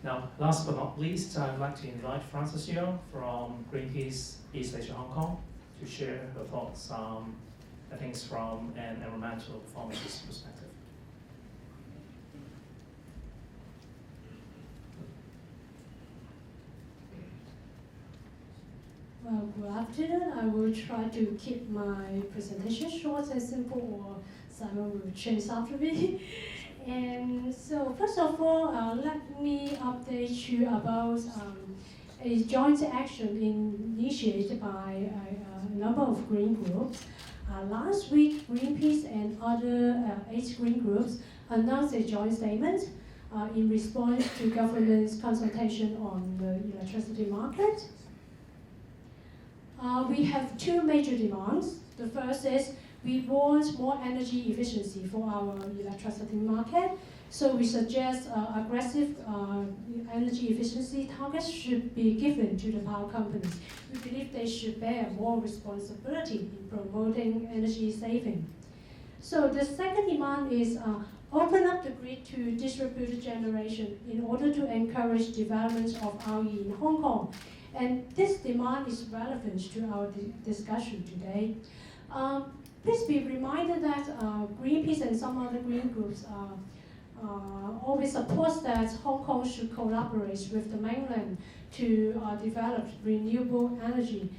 Now, last but not least, I'd like to invite Frances Yeung from Greenpeace East Asia Hong Kong to share her thoughts, I think, from an environmental performance perspective. Well, good afternoon. I will try to keep my presentation short and simple, or Simon will change after me. And so, first of all, let me update you about a joint action initiated by a number of green groups. Last week, Greenpeace and other 8 green groups announced a joint statement in response to government's consultation on the electricity market. We have 2 major demands. The first is we want more energy efficiency for our electricity market. So we suggest aggressive energy efficiency targets should be given to the power companies. We believe they should bear more responsibility in promoting energy saving. So the second demand is open up the grid to distributed generation in order to encourage development of RE in Hong Kong. And this demand is relevant to our discussion today. Please be reminded that Greenpeace and some other green groups always support that Hong Kong should collaborate with the mainland to develop renewable energy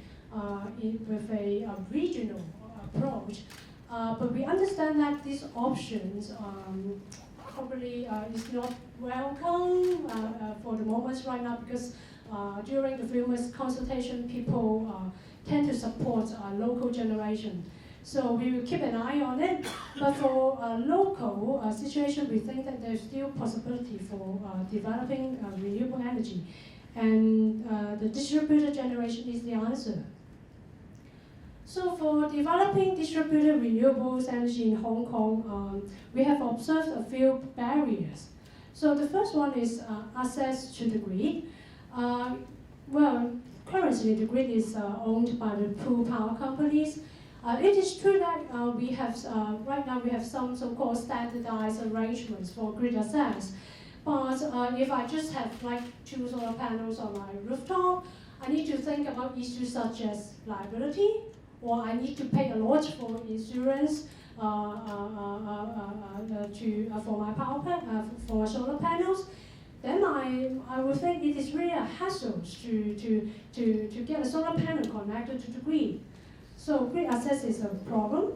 with a regional approach. But we understand that these options probably is not welcome for the moment right now, because during the famous consultation, people tend to support local generation. So we will keep an eye on it. But for local situation, we think that there's still possibility for developing renewable energy. And the distributed generation is the answer. So for developing distributed renewables energy in Hong Kong, we have observed a few barriers. So the first one is access to the grid. Well, currently the grid is owned by the pool power companies. It is true that we have right now we have some so-called standardized arrangements for grid access. But if I just have like 2 solar panels on my rooftop, I need to think about issues such as liability, or I need to pay a lot for insurance for my for solar panels. Then I would think it is really a hassle to get a solar panel connected to the grid. So grid access is a problem.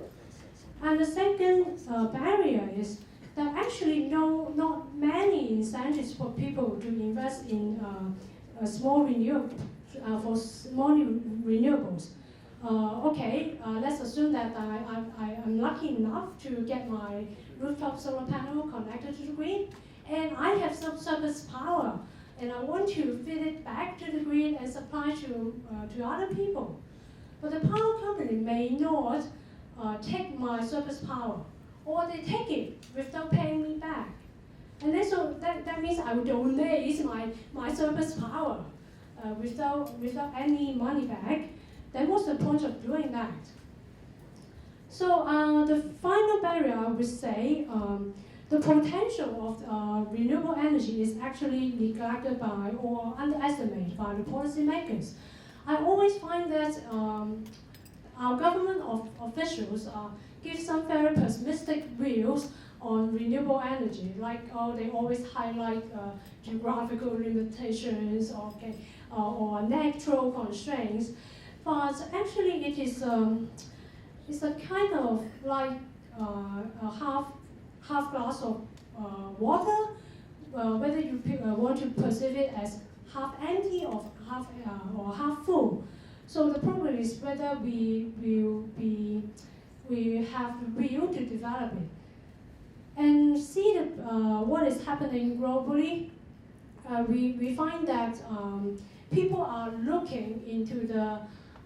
And the second barrier is that actually not many incentives for people to invest in small renewables. Let's assume that I'm lucky enough to get my rooftop solar panel connected to the grid, and I have some surplus power, and I want to feed it back to the grid and supply to other people. But the power company may not take my surplus power, or they take it without paying me back. And then so that means I would donate my surplus power without any money back. Then what's the point of doing that? So the final barrier, I would say, the potential of renewable energy is actually neglected by or underestimated by the policymakers. I always find that our government officials give some very pessimistic views on renewable energy, like they always highlight geographical limitations or natural constraints. But actually, it is it's a kind of like a half glass of water, whether you want to perceive it as half empty or half full. So the problem is whether we have the will to develop it. And see what is happening globally. We find that people are looking into the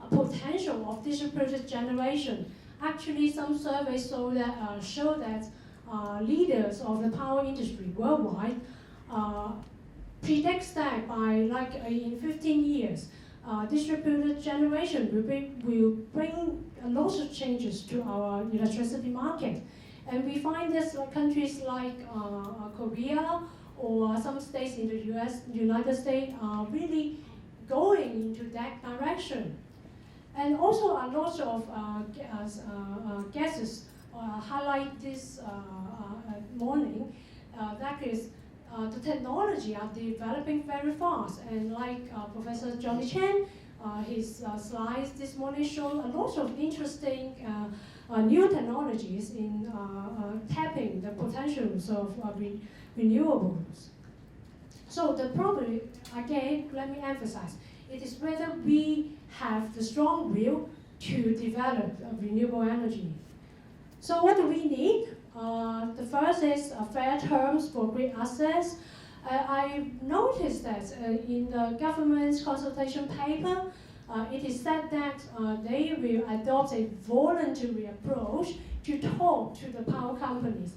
potential of distributed generation. Actually, some surveys show that leaders of the power industry worldwide predicts that by in 15 years, distributed generation will bring a lot of changes to our electricity market. And we find this countries like Korea or some states in the United States are really going into that direction. And also a lot of guesses highlight this morning, that is, the technology are developing very fast. And like Professor Johnny Chen, his slides this morning showed a lot of interesting new technologies in tapping the potentials of renewables. So the problem, again, let me emphasize, it is whether we have the strong will to develop renewable energy. So what do we need? The first is fair terms for grid access. I noticed that in the government's consultation paper, it is said that they will adopt a voluntary approach to talk to the power companies.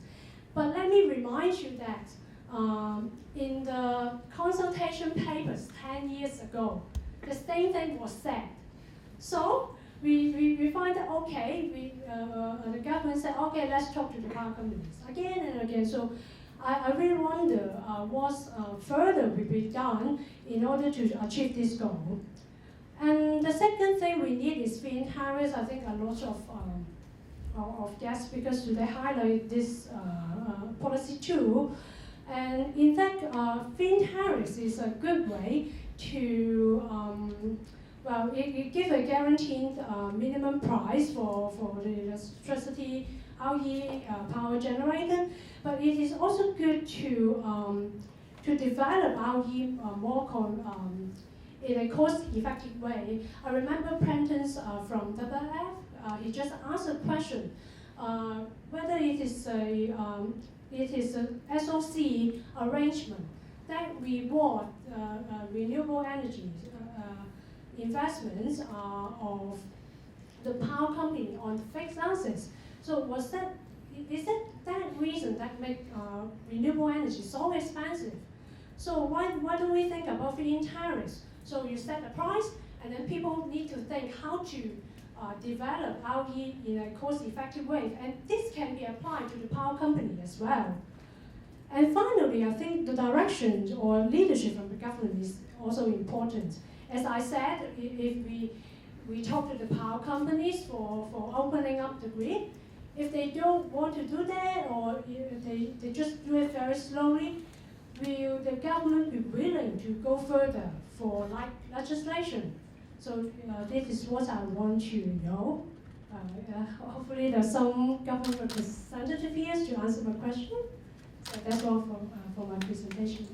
But let me remind you that in the consultation papers 10 years ago, the same thing was said. So we find that, okay, the government said, okay, let's talk to the power companies again and again. So I really wonder what further will be done in order to achieve this goal. And the second thing we need is feed-in tariffs. I think a lot of guest speakers today highlight this policy too. And in fact, feed-in tariffs is a good way to well, it gives a guaranteed minimum price for the electricity, RE power generated, but it is also good to develop RE more in a cost-effective way. I remember Prentice from WWF, he just asked a question, whether it is a SOC arrangement that reward renewable energy investments of the power company on fixed assets. So is it that reason that make renewable energy so expensive? So why do we think about feed-in tariffs? So you set a price, and then people need to think how to develop RE in a cost-effective way. And this can be applied to the power company as well. And finally, I think the direction or leadership from the government is also important. As I said, if we talk to the power companies for opening up the grid, if they don't want to do that, or they just do it very slowly, will the government be willing to go further for legislation? So this is what I want to know. Hopefully there's some government representative here to answer my question. So that's all for my presentation.